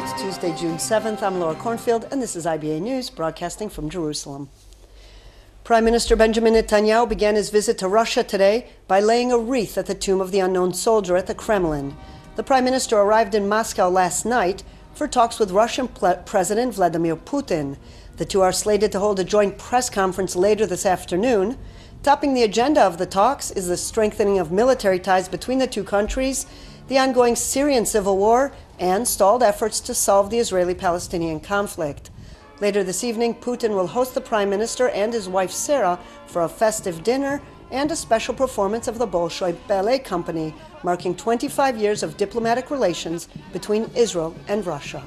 It's Tuesday, June 7th. I'm Laura Cornfield, and this is IBA News, broadcasting from Jerusalem. Prime Minister Benjamin Netanyahu began his visit to Russia today by laying a wreath at the tomb of the unknown soldier at the Kremlin. The Prime Minister arrived in Moscow last night for talks with Russian President Vladimir Putin. The two are slated to hold a joint press conference later this afternoon. Topping the agenda of the talks is the strengthening of military ties between the two countries, the ongoing Syrian civil war, and stalled efforts to solve the Israeli-Palestinian conflict. Later this evening, Putin will host the Prime Minister and his wife Sarah for a festive dinner and a special performance of the Bolshoi Ballet Company, marking 25 years of diplomatic relations between Israel and Russia.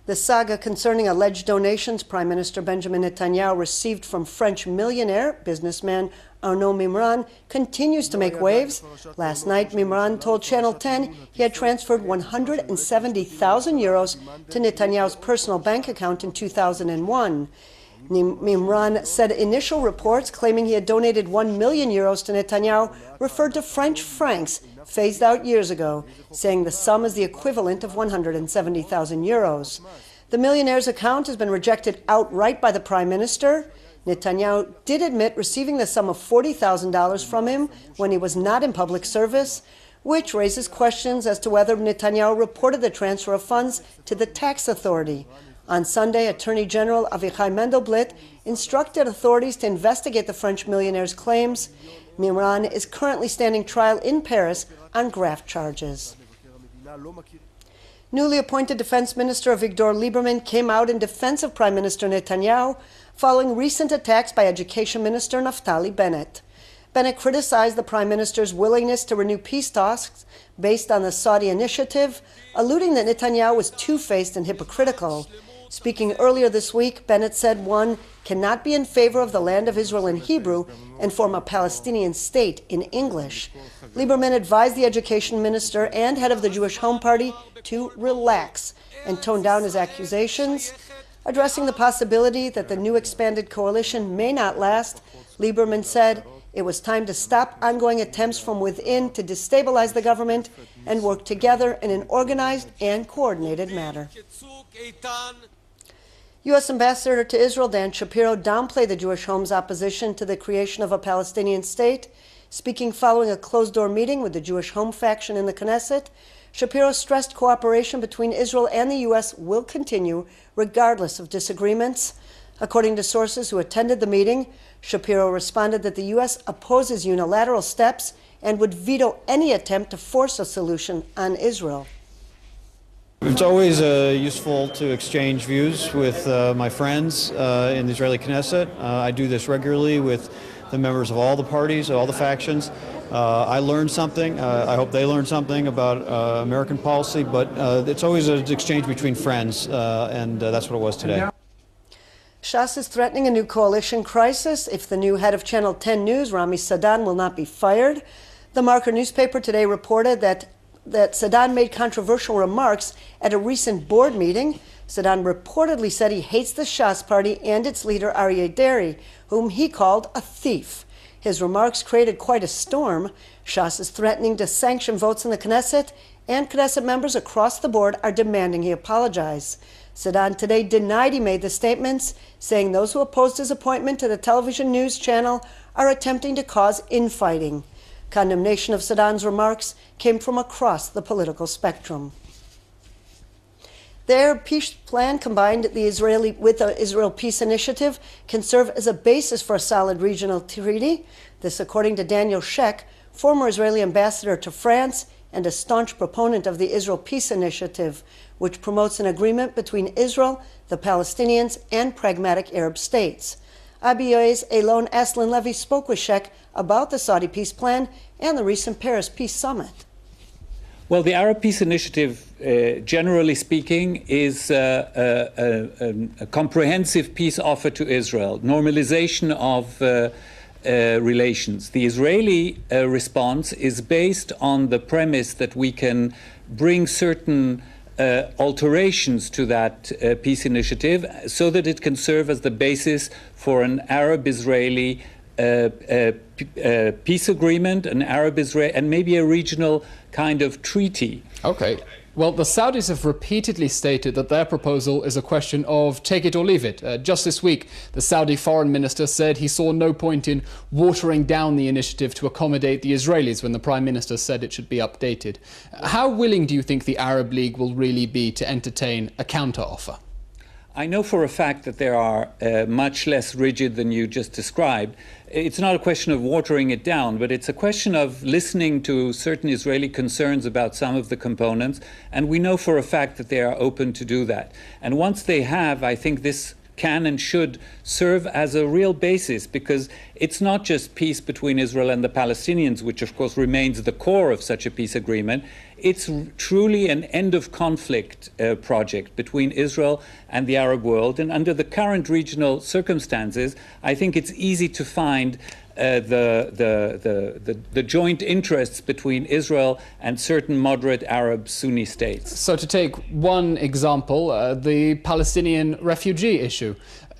The saga concerning alleged donations Prime Minister Benjamin Netanyahu received from French millionaire businessman Arnaud Mimran continues to make waves. Last night, Mimran told Channel 10 he had transferred 170,000 euros to Netanyahu's personal bank account in 2001. Mimran said initial reports claiming he had donated 1 million euros to Netanyahu referred to French francs phased out years ago, saying the sum is the equivalent of 170,000 euros. The millionaire's account has been rejected outright by the Prime Minister. Netanyahu did admit receiving the sum of $40,000 from him when he was not in public service, which raises questions as to whether Netanyahu reported the transfer of funds to the tax authority. On Sunday, Attorney General Avichai Mendelblit instructed authorities to investigate the French millionaire's claims. Mimran is currently standing trial in Paris on graft charges. Newly appointed Defense Minister Avigdor Lieberman came out in defense of Prime Minister Netanyahu following recent attacks by Education Minister Naftali Bennett. Bennett criticized the Prime Minister's willingness to renew peace talks based on the Saudi initiative, alluding that Netanyahu was two-faced and hypocritical. Speaking earlier this week, Bennett said one cannot be in favor of the land of Israel in Hebrew and form a Palestinian state in English. Lieberman advised the education minister and head of the Jewish Home Party to relax and tone down his accusations. Addressing the possibility that the new expanded coalition may not last, Lieberman said it was time to stop ongoing attempts from within to destabilize the government and work together in an organized and coordinated manner. U.S. Ambassador to Israel Dan Shapiro downplayed the Jewish Home's opposition to the creation of a Palestinian state. Speaking following a closed-door meeting with the Jewish Home faction in the Knesset, Shapiro stressed cooperation between Israel and the U.S. will continue regardless of disagreements. According to sources who attended the meeting, Shapiro responded that the U.S. opposes unilateral steps and would veto any attempt to force a solution on Israel. It's always useful to exchange views with my friends in the Israeli Knesset. I do this regularly with the members of all the parties, all the factions. I learned something. I hope they learned something about American policy, but it's always an exchange between friends, and that's what it was today. Shas is threatening a new coalition crisis if the new head of Channel 10 News, Rami Sadan, will not be fired. The Marker newspaper today reported that Sadan made controversial remarks at a recent board meeting. Sadan reportedly said he hates the Shas party and its leader Aryeh Deri, whom he called a thief. His remarks created quite a storm. Shas is threatening to sanction votes in the Knesset, and Knesset members across the board are demanding he apologize. Sadan today denied he made the statements, saying those who opposed his appointment to the television news channel are attempting to cause infighting. Condemnation of Sadan's remarks came from across the political spectrum. The Arab peace plan combined with the Israel Peace Initiative can serve as a basis for a solid regional treaty. This according to Daniel Scheck, former Israeli ambassador to France and a staunch proponent of the Israel Peace Initiative, which promotes an agreement between Israel, the Palestinians, and pragmatic Arab states. IBA's Eilon Aslan-Levy spoke with Scheck about the Saudi peace plan and the recent Paris Peace Summit. Well, the Arab Peace Initiative, generally speaking, is a comprehensive peace offer to Israel, normalization of relations. The Israeli response is based on the premise that we can bring certain alterations to that peace initiative so that it can serve as the basis for an Arab-Israeli peace agreement, an Arab-Israeli, and maybe a regional kind of treaty. Okay. Well, the Saudis have repeatedly stated that their proposal is a question of take it or leave it. Just this week, the Saudi foreign minister said he saw no point in watering down the initiative to accommodate the Israelis when the prime minister said it should be updated. How willing do you think the Arab League will really be to entertain a counter-offer? I know for a fact that they are much less rigid than you just described. It's not a question of watering it down, but it's a question of listening to certain Israeli concerns about some of the components, and we know for a fact that they are open to do that. And once they have, I think this can and should serve as a real basis, because it's not just peace between Israel and the Palestinians, which of course remains the core of such a peace agreement. It's truly an end of conflict project between Israel and the Arab world. And under the current regional circumstances, I think it's easy to find the joint interests between Israel and certain moderate Arab Sunni states. So to take one example, the Palestinian refugee issue.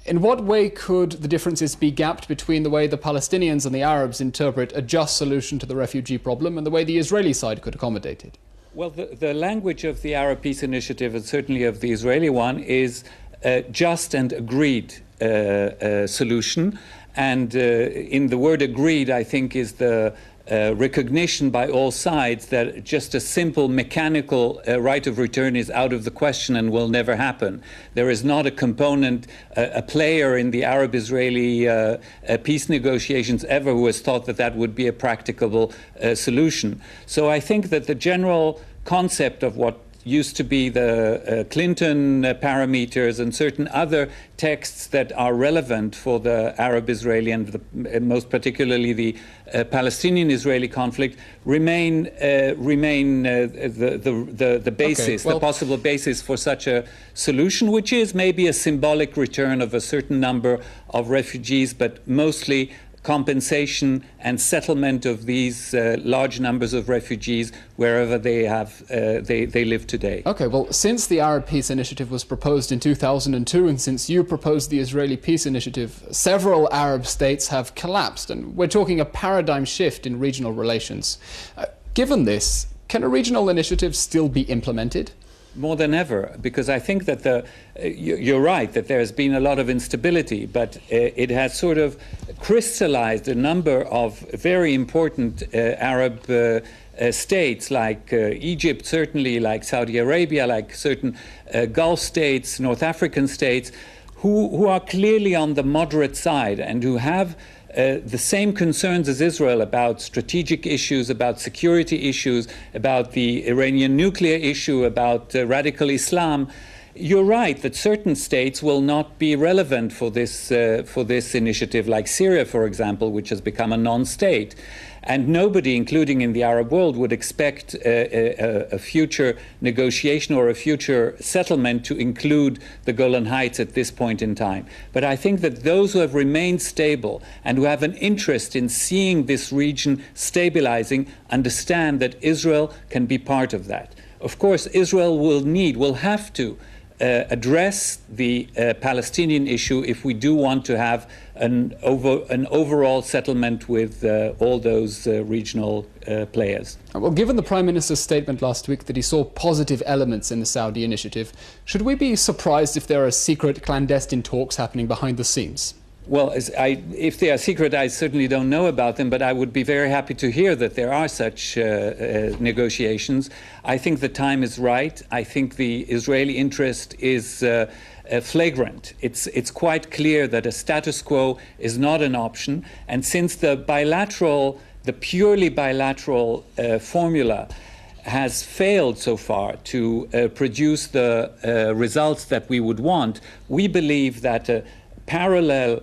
In what way could the differences be gapped between the way the Palestinians and the Arabs interpret a just solution to the refugee problem and the way the Israeli side could accommodate it? Well, the language of the Arab Peace Initiative, and certainly of the Israeli one, is just and agreed solution. And in the word agreed, I think, is the recognition by all sides that just a simple mechanical right of return is out of the question and will never happen. There is not a component, a player in the Arab-Israeli peace negotiations ever who has thought that that would be a practicable solution. So I think that the general concept of what used to be the Clinton parameters and certain other texts that are relevant for the Arab-Israeli and most particularly the Palestinian-Israeli conflict remain the basis, okay, well, the possible basis for such a solution, which is maybe a symbolic return of a certain number of refugees, but mostly compensation and settlement of these large numbers of refugees wherever they live today. Okay, well, since the Arab Peace Initiative was proposed in 2002 and since you proposed the Israeli Peace Initiative, several Arab states have collapsed, and we're talking a paradigm shift in regional relations. Given this, can a regional initiative still be implemented? More than ever, because I think that you're right that there has been a lot of instability, but it has sort of crystallized a number of very important Arab states, like Egypt, certainly, like Saudi Arabia, like certain Gulf states, North African states, who are clearly on the moderate side and who have the same concerns as Israel about strategic issues, about security issues, about the Iranian nuclear issue, about radical Islam. You're right that certain states will not be relevant for this initiative, like Syria, for example, which has become a non-state. And nobody, including in the Arab world, would expect a future negotiation or a future settlement to include the Golan Heights at this point in time. But I think that those who have remained stable and who have an interest in seeing this region stabilizing understand that Israel can be part of that. Of course, Israel will have to address the Palestinian issue if we do want to have an overall settlement with all those regional players. Well, given the Prime Minister's statement last week that he saw positive elements in the Saudi initiative, should we be surprised if there are secret clandestine talks happening behind the scenes? Well, if they are secret, I certainly don't know about them, but I would be very happy to hear that there are such negotiations. I think the time is right. I think the Israeli interest is flagrant. It's quite clear that a status quo is not an option. And since the purely bilateral formula has failed so far to produce the results that we would want, we believe that a parallel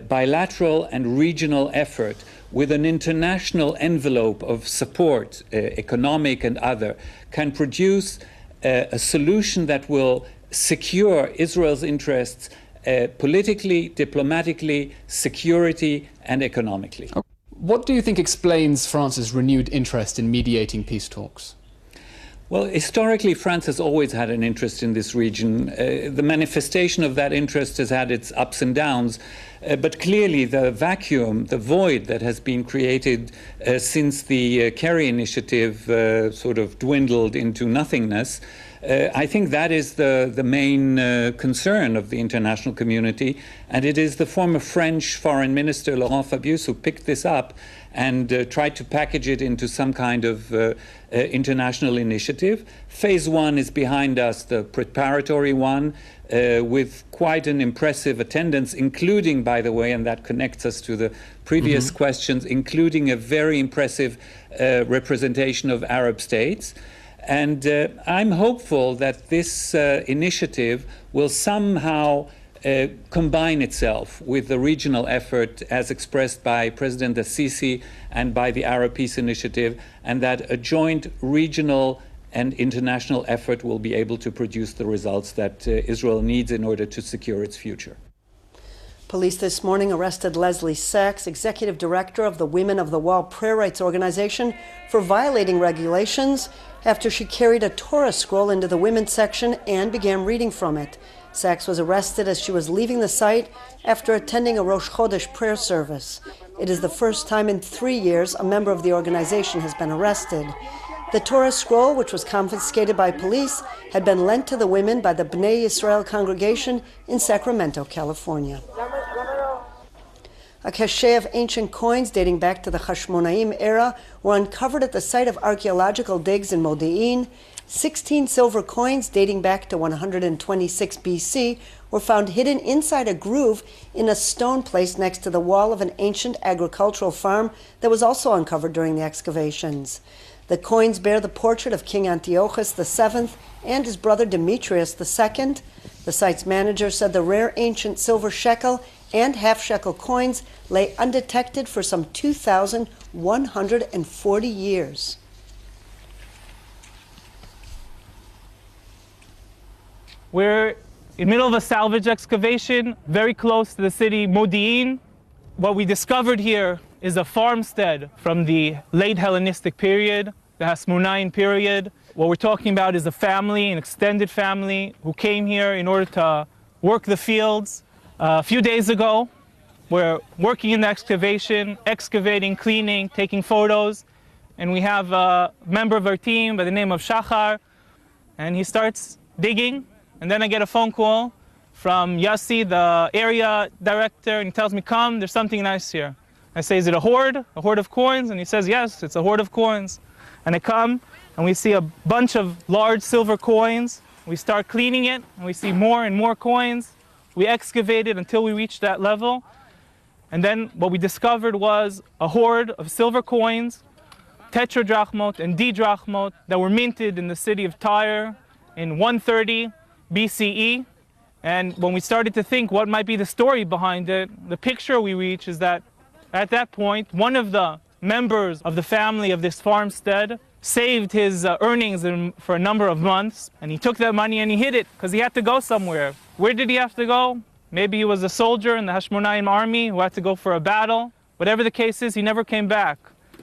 bilateral and regional effort with an international envelope of support, economic and other, can produce a solution that will secure Israel's interests politically, diplomatically, security, and economically. What do you think explains France's renewed interest in mediating peace talks? Well, historically, France has always had an interest in this region. The manifestation of that interest has had its ups and downs, but clearly the vacuum, the void that has been created since the Kerry initiative sort of dwindled into nothingness, I think that is the main concern of the international community, and it is the former French Foreign Minister Laurent Fabius who picked this up and tried to package it into some kind of international initiative. Phase one is behind us, the preparatory one, with quite an impressive attendance, including, by the way, and that connects us to the previous questions, including a very impressive representation of Arab states. And I'm hopeful that this initiative will somehow combine itself with the regional effort as expressed by President Sisi and by the Arab Peace Initiative, and that a joint regional and international effort will be able to produce the results that Israel needs in order to secure its future. Police this morning arrested Leslie Scheck, executive director of the Women of the Wall prayer rights organization, for violating regulations after she carried a Torah scroll into the women's section and began reading from it. Scheck was arrested as she was leaving the site after attending a Rosh Chodesh prayer service. It is the first time in 3 years a member of the organization has been arrested. The Torah scroll, which was confiscated by police, had been lent to the women by the Bnei Yisrael congregation in Sacramento, California. A cache of ancient coins dating back to the Hashmonaim era were uncovered at the site of archaeological digs in Modi'in. 16 silver coins dating back to 126 BC were found hidden inside a groove in a stone placed next to the wall of an ancient agricultural farm that was also uncovered during the excavations. The coins bear the portrait of King Antiochus VII and his brother Demetrius II. The site's manager said the rare ancient silver shekel and half-shekel coins lay undetected for some 2,140 years. We're in the middle of a salvage excavation very close to the city Modi'in. What we discovered here is a farmstead from the late Hellenistic period, the Hashmonaim period. What we're talking about is a family, an extended family, who came here in order to work the fields. A few days ago, we're working in the excavation, excavating, cleaning, taking photos, and we have a member of our team by the name of Shachar, and he starts digging. And then I get a phone call from Yossi, the area director, and he tells me, come, there's something nice here. I say, is it a hoard of coins? And he says, yes, it's a hoard of coins. And I come, and we see a bunch of large silver coins. We start cleaning it, and we see more and more coins. We excavate it until we reach that level. And then what we discovered was a hoard of silver coins, tetradrachmot and didrachmot, that were minted in the city of Tyre in 130 BCE. And when we started to think what might be the story behind it, the picture we reach is that at that point, one of the members of the family of this farmstead saved his earnings for a number of months, and he took that money and he hid it because he had to go somewhere. Where did he have to go? Maybe he was a soldier in the Hashmonaim army who had to go for a battle. Whatever the case is, he never came back.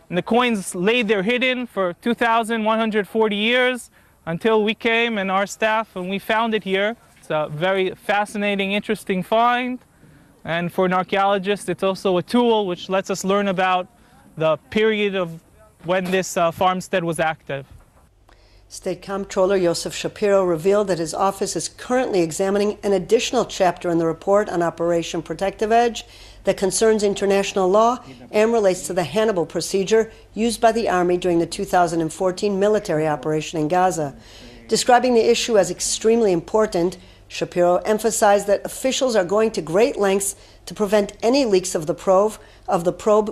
And the coins laid there hidden for 2,140 years until we came and our staff and we found it here. It's a very fascinating, interesting find. And for an archaeologist, it's also a tool which lets us learn about the period of when this farmstead was active. State Comptroller Yosef Shapiro revealed that his office is currently examining an additional chapter in the report on Operation Protective Edge that concerns international law and relates to the Hannibal procedure used by the Army during the 2014 military operation in Gaza. Describing the issue as extremely important, Shapiro emphasized that officials are going to great lengths to prevent any leaks of the probe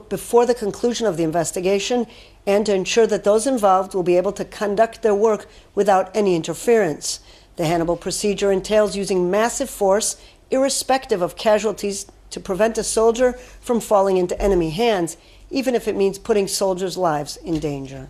before the conclusion of the investigation and to ensure that those involved will be able to conduct their work without any interference. The Hannibal procedure entails using massive force, irrespective of casualties, to prevent a soldier from falling into enemy hands, even if it means putting soldiers' lives in danger.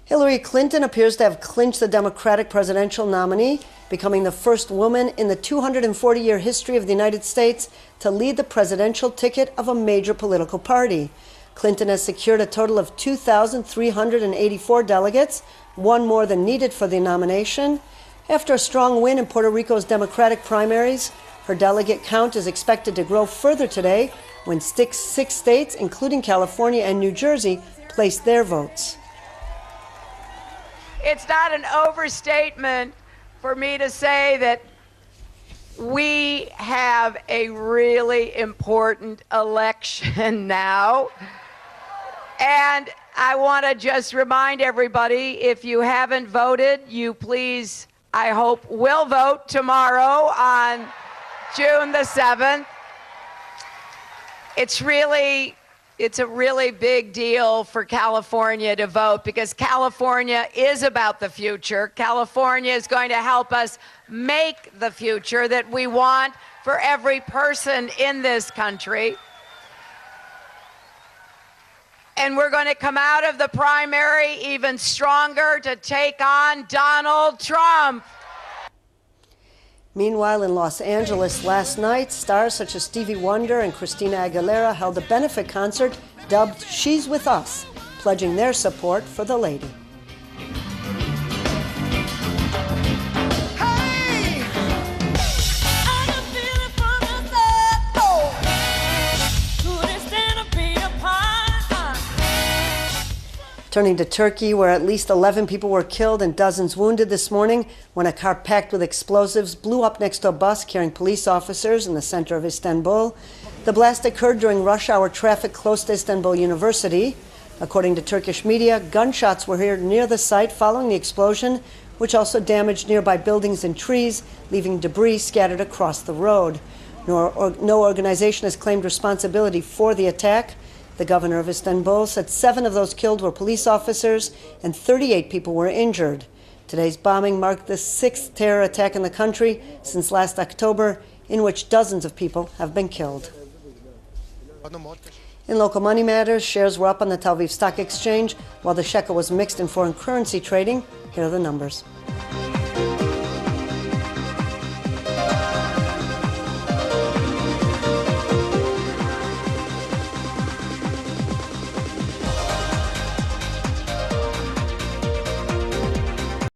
Hillary Clinton appears to have clinched the Democratic presidential nominee, becoming the first woman in the 240-year history of the United States to lead the presidential ticket of a major political party. Clinton has secured a total of 2,384 delegates, one more than needed for the nomination. After a strong win in Puerto Rico's Democratic primaries, her delegate count is expected to grow further today when six states, including California and New Jersey, place their votes. It's not an overstatement for me to say that we have a really important election now. And I want to just remind everybody, if you haven't voted, you please, I hope, will vote tomorrow on June the 7th. It's a really big deal for California to vote because California is about the future. California is going to help us make the future that we want for every person in this country. And we're going to come out of the primary even stronger to take on Donald Trump. Meanwhile, in Los Angeles last night, stars such as Stevie Wonder and Christina Aguilera held a benefit concert dubbed She's With Us, pledging their support for the lady. Turning to Turkey, where at least 11 people were killed and dozens wounded this morning when a car packed with explosives blew up next to a bus carrying police officers in the center of Istanbul. The blast occurred during rush hour traffic close to Istanbul University. According to Turkish media, gunshots were heard near the site following the explosion, which also damaged nearby buildings and trees, leaving debris scattered across the road. No organization has claimed responsibility for the attack. The governor of Istanbul said 7 of those killed were police officers and 38 people were injured. Today's bombing marked the 6th terror attack in the country since last October, in which dozens of people have been killed. In local money matters, shares were up on the Tel Aviv Stock Exchange, while the shekel was mixed in foreign currency trading. Here are the numbers.